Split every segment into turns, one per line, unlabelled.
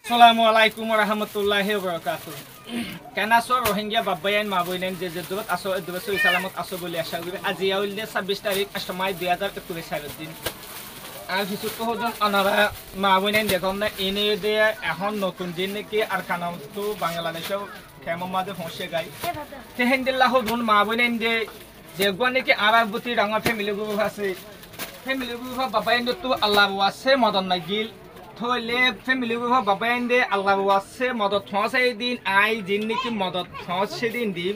Assalamualaikum warahmatullahi wabarakatuh. Karena so Rohingya babayan mabuinen je dot aso edbeso salamat aso boli asha gure আজি আউলে 26 তারিখ 8 মাই 2021 সালের দিন আর কিছু তো হজন আনারা মাবুinen দেখুন না এনে দে এখন নতুন দিন কি আর কানাম তো বাংলাদেশে কেমন মাঝে ফসে গাই তেহেন্দিল্লাহ হজন মাবুinen দে যেগুনে কি আরাবতি রাঙা ফ্যামিলি গ্রুপ আছে ফ্যামিলি গ্রুপ বাবাইন তো আল্লাহ ওয়াসে মদন নাগিল থলে ফ্যামিলি গ্রুপ বাবাইন দে আল্লাহ ওয়াসে মদত ফসে দিন আই দিন কি মদত ফসে দিন দিন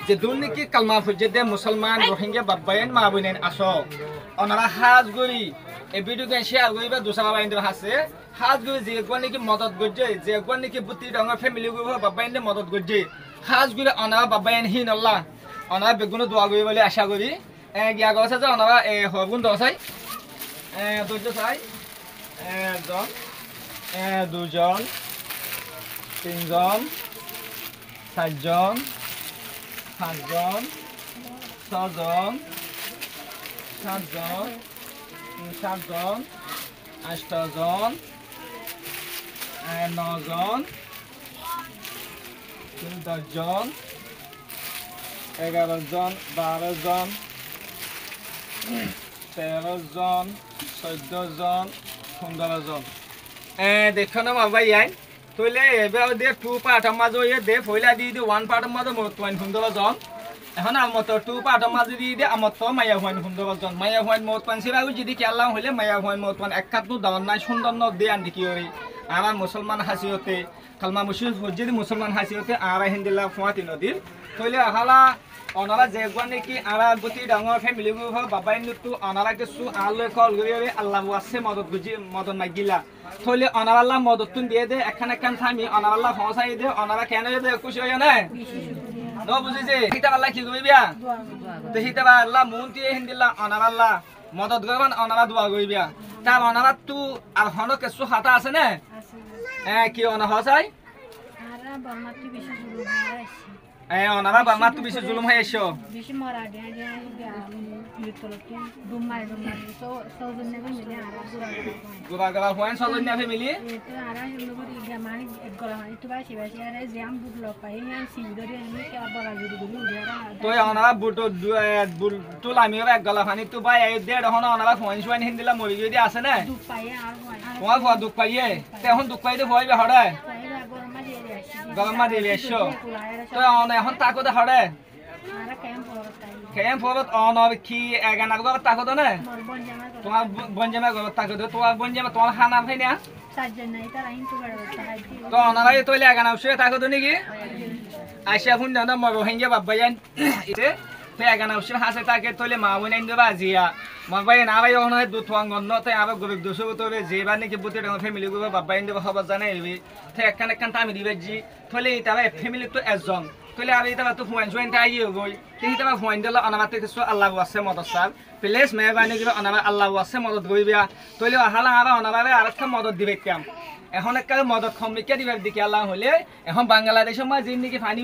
যে দুন কি কালমা ফুজে দে মুসলমান রোহিঙ্গা বাবাইন মাবুinen আসো ওনারা হাজ গরি এই ভিডিও কে শেয়ার করিবা দুসরা বাইন দে হাসে হাজ গরি যে কোন কি মদত গজে যে কোন কি বুতি রাঙা ফ্যামিলি গ্রুপ বাবাইন দে মদত গজে হাজ গরি ওনারা বাবাইন হিন আল্লাহ ওনারা বেগুন দোয়া করি বলে আশা করি গিয়া গছে যে ওনারা হগুন দসাই দুজ চাই একজন দুজন তিনজন চারজন পাঁচজন ছজন সাতজন সাতজন আটজন নজন 10জন 11জন 12জন 13জন 14জন 15জন দেখো না বাবা ইয়াই তইলে এবারে দে 2 পার্ট মাঝে এ দে ফইলা দি দি 1 পার্ট মাঝে মত 15জন এখন আমত 2 পার্ট মাঝে দি দি আমত মায়া হইন 15জন মায়া হইন মত 5 রাগু যদি কি আল্লাহ হইলে মায়া হইন মত 1 কাত দাওন নাই সুন্দর ন দে আন কি হই আমার মুসলমান হাসিয়তে কালমা মুশরিক যদি মুসলমান হাসিয়তে আর হিন্দিল্লাহ ফুয়াতি নদীর তইলে হালা ওনারা যে গুয়ানে কি আরা গতি ডাঙর ফ্যামিলি গ্রুপ বাবাইন তো ওনারা কিছু আলো কল গরিবে আল্লাহ ওয়াসে মদত গুজি মদন নাগিলা থইলে ওনারা আল্লাহ মদত তুন দিয়ে দে একখান একখান থামি ওনারা আল্লাহ ফসাই দে ওনারা কেন দে খুশি হয় না ন বুঝিছে কিতা আল্লাহ কি কইবিয়া তো হিতা আল্লাহ মুনতি হিন্দিল্লাহ ওনারা আল্লাহ মদত গরবান ওনারা দোয়া কইবিয়া তা ওনারা তো আর হনো কিছু হাতা আছে না কি ওনা হসাই
আরা বামাতি বেশি জুলুম হইছে
ওনারা বামাত তো বেশি জুলুম হইছো
বেশি মারা দিয়া লিটলটি দুমাই তো সজন নেবে মিলে আরা
গুরা গুরা হইন সজন নেবে মিলি
তো আরা লগরি গামানি এক গলা হয় তো বাসি বাসি আরে জাম বুট লক পাই আন সিদরি আমি কে বলা জুরি গুলি উড়িয়ারা
তো ওনারা বুট তুল আমি এক গলা পানি তো ভাই এই দেড় হন ওনারা হইন হইন হিন্দিলা মরি যদি আছে না
দুখ পাই আর
তোমার ভয় দুঃখ পাইয়ে এখন দুঃখ পাইতে ভয় বে হড়ে গরম মা দিয়ে এসো তো এখন তাকো দে হড়ে
আরা
কেম ফরত অনর কি এগানা গব তাকো দে না তোমার বঞ্জামা গব তাকো দে তোমার বঞ্জামা তোমার খানা ভাই না
সাজ্জন নাই তার আইন তো বড়
তো ওনারা তইলে এগানা উসে তাকো দে নাকি আশা হুন না মর রোহিঙ্গা বাবায়ান ইতে তে এগানা উসে হাসে তাকে তইলে মা বইনাইন দেবা জিয়া মাবাই না ভাই ওনা দুথওয়াং গন্ন তে আবার গরিব দুশো তো যেবা নাকি বুতে ফ্যামিলি গব বাবায়ান দেবা খবর জানে এবি তে একখান একখান তামি দিবে জি তইলে তারা ফ্যামিলি তো একজন তইলে আর এটা তো ফুয়ান জয়েন্ট আই গই তিনি তারা ফুয়ান দিল অনামাতে কিছু আল্লাহ ওয়াসে মদত সাল প্লেস মেহরবানি করে অনামা আল্লাহ ওয়াসে মদত গইবিয়া তইলে হালা আর অনামারে আরেকটা মদত দিবে কাম এখন একটা মদত কমিকে দিবে দিকে আল্লাহ হলে এখন বাংলাদেশের মা যে নাকি পানি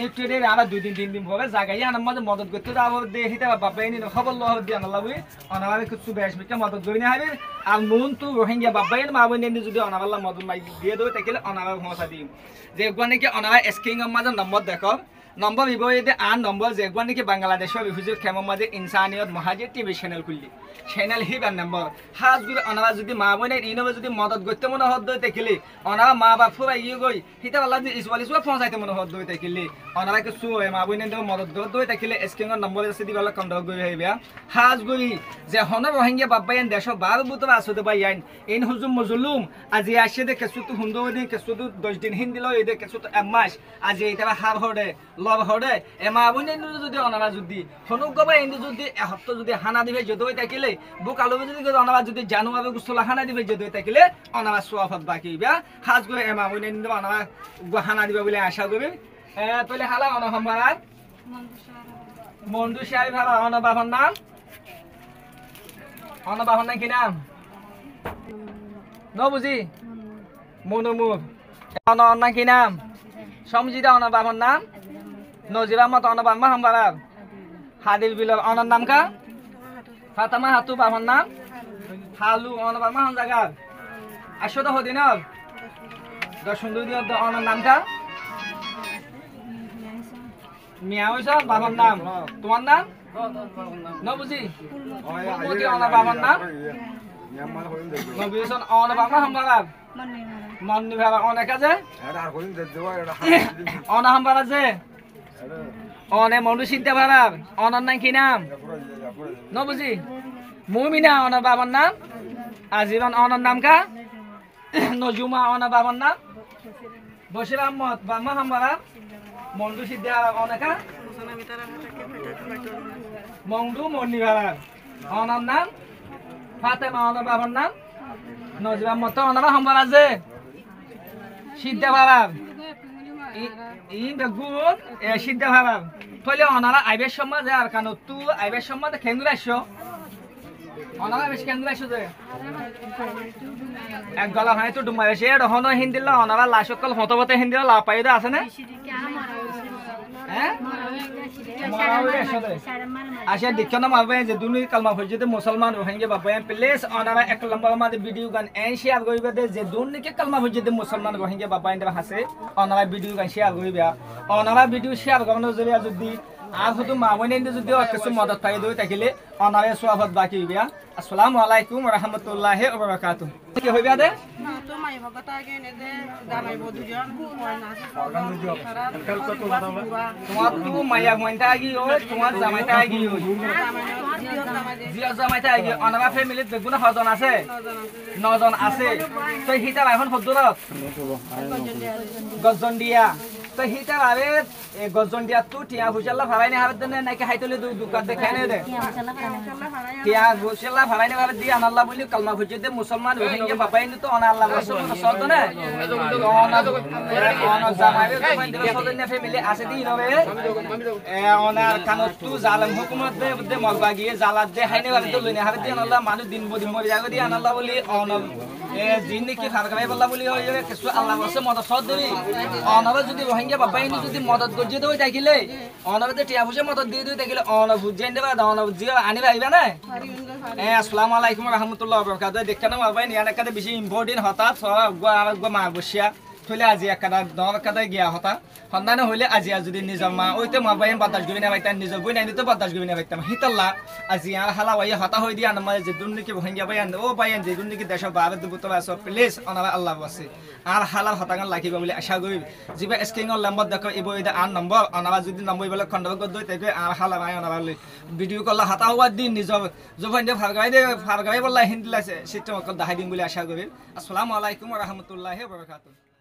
উঠতে রে আবার 2 দিন পরে জায়গায় আনার মধ্যে মদত করতে যাবো দেখিতে বাবাই নি খবর লহ দিয়ে আল্লাহ অনামারে কিছু বেশ মিকে মদত গই না হবে আর নুন তো রোহিঙ্গা বাবাই মা বইনে যদি অনাবাল্লাহ মদত মাই দিয়ে দেবে তাকে অনাবার ভরসা দিম যে নাকি অনাবার স্ক্রিনের মাঝে নম্বর দেখো নম্বর বিবরীতে আন নম্বর যে নাকি বাংলাদেশের রিফিউজি ক্যাম্পের মাঝে ইনসানিয়ত মহাজির টিভি চ্যানেল খুললি চ্যানেল হিবার নম্বর হাজ গুলো অনারা যদি মা বইনে ইনবে যদি মদত করতে মনে হদ দই দেখিলি অনারা মা বাপ ফুরা ইয়ে গই হিতা আল্লাহ যদি ইসওয়ালি সুয়া পৌঁছাইতে মনে হদ দই দেখিলি অনারা কিছু মা বইনে দেব মদত দই দেখিলে স্ক্রিনের নম্বর আছে দিবালা কন্টাক্ট করি হইবা হাজ গুলি যে হন রোহিঙ্গা বাবাইন দেশ বার বুতবা আসতে বাইন ইন হুজুম মজলুম আজি আসে দে কিছু তো হুন্দ দিন কিছু তো 10 দিন হিন্দিল এই দে কিছু তো এক মাস আজি এটা হার হড়ে লব হড়ে এমা বইনে যদি অনারা যদি হনুক গবা ইন্দু যদি এহপ্ত যদি হানা দিবে যদি দেখিলে বুক আলু যদি অনারা যদি জানুয়ারি গুসলা হানা দিবে যদি দেখিলে অনারা সোয়াফত বাকি বা হাজ করে এমা বইনে ইন্দু অনারা হানা দিবে বলে আশা করি তলে হালা অন সম্ভার মন্ডু সাহেব ভালো অন বাবার নাম কি নাম ন বুঝি মনুমুর অন কি নাম সমজিদা অন বাবার নাম নজিরা মত অন বাবা সম্ভার হাদিল বিল অনার নাম কা ফাতামা হাতু বাবার নাম হালু অন বাবা হন জায়গা আসো তো হদিনর সুন্দর দিয়ে অনার নামটা মিয়া হইছ বাবার নাম তোমার নাম ন বুঝি অনার বাবার নাম নবীন অনার বাবা হামবারার মন্নি ভাবা অনেক আছে অনা হামবার আছে অনে মনু চিন্তা ভাড়ার অনার নাম কি নাম ন বুঝি মুমিনা অনার বাবার নাম আজীবন অনার নাম কা নজুমা অনার বাবার নাম বশির আহমদ বাবা হামবারার মন্ডু সিদ্ধা অনেকা মন্ডু মন্নি ভাড়ার অনার নাম ফাতেমা অনার বাবার নাম নজরুল আহমদ অনার হামবার আছে সিদ্ধা ভাড়ার ই বেগুন সিদ্ধা ভাড়ার তলে অনারা আইবের সমাজে আর কানো তু আইবের সমাজে খেঙ্গুর আসছো অনারা বেশ খেঙ্গুর আসছো যে এক গলা হয় তো ডুমাই বেশি এরহনো হিন্দিল অনারা লাশকল হতবতে হিন্দিল লাভ পাই আছে না আসে দেখো না মারবে যে দুনি কালমা ফজতে মুসলমান রোহিঙ্গা বাবায়ান প্লেস অনারা এক লম্বা মাদে ভিডিও গান এন শেয়ার করিবে দে যে দুনি কে কালমা ফজতে মুসলমান রোহিঙ্গা বাবায়ান দে হাসে অনারা ভিডিও গান শেয়ার করিবে অনারা ভিডিও শেয়ার করনো জরিয়া যদি আর হতো মামনে যদি কিছু মদত পাই দই থাকিলে অনারে সওয়াবত বাকি হইবে আসসালামু আলাইকুম ওয়া রাহমাতুল্লাহি ওয়া বারাকাতুহু কি হইবে দে
তো মাই ভগত আগে নে দে জামাই বদুজন হয় না
তোমার তো মাইয়া মইনটা আগি ও তোমার জামাইটা আগি ও জিয়া জামাইটা আগি অনারা ফ্যামিলিত বেগুনা হজন আছে নজন আছে তো হিতা এখন হদরত গজন দিয়া তো হিতা আরে গজন দিয়া তো টিয়া হুজাল্লা ভাড়াইনে হারত দেনে নাকি হাইতলে দুই দোকান দেখাই নে দে টিয়া হুজাল্লা ভাড়াইনে ভাড়া দি আনাল্লাহ বলি কালমা হুজতে মুসলমান রোহিঙ্গা বাবাইনি তো অনা আল্লাহ রাসূল সল্লত না অনা জামাইরে তোমার দিবে সদন্য ফ্যামিলি আছে দি নবে অনার কানত তু জালেম হুকুমত দে মলবা গিয়ে জালাত দে হাইনে ভাড়া তো লইনে হারত দি আনাল্লাহ মানুষ দিন বদি মরি যাগো দি আনাল্লাহ বলি অনা জিন কি ফারকাই বল্লা বলি হয় কিছু আল্লাহ রাসূল মদদ সদ দিবি অনারা যদি রোহিঙ্গা বাবাইনি যদি মদদ গজি দই দেখিলে অনারে টিয়া হুজে মদদ দিয়ে দই দেখিলে অনা বুঝেন দেবা অনা বুঝিয়া আনি ভাইবা না আসসালামু আলাইকুম ওয়া রাহমাতুল্লাহি ওয়া বারাকাতুহু দেখখানা মারবাই নিয়া একটা বেশি ইম্পর্টেন্ট হতা সব গো মা বসিয়া থলে আজি একটা দর কাটা গিয়া হতা সন্ধান হইলে আজি যদি নিজর মা ওইতে মারবাই বাতাস গবি না বাইতাম নিজর বই নাই তো বাতাস গবি না বাইতাম হিতাল্লা আজি আর হালা ওই হতা হই দিয়া না যে দুনিকে রোহিঙ্গা বাইন ও বাইন যে দুনিকে দেশ ভারত বুতল আছে প্লিজ অনারা আল্লাহ আছে আর হালা হতাগান লাগিবা বলে আশা করি জিবা স্ক্রিনৰ নম্বর দেখো ইবো এটা আন নম্বর অনারা যদি নম্বর বলে খন্ডক দই তাকে আর হালা ভাই অনারা ভিডিও কল হাতা হওয়ার দিন নিজর যখন দে ফারগাই বললা হিন্দি লাইছে সিস্টেম কল দেখাই দিম বলে আশা করি আসসালামু আলাইকুম ওয়া রাহমাতুল্লাহি ওয়া বারাকাতুহু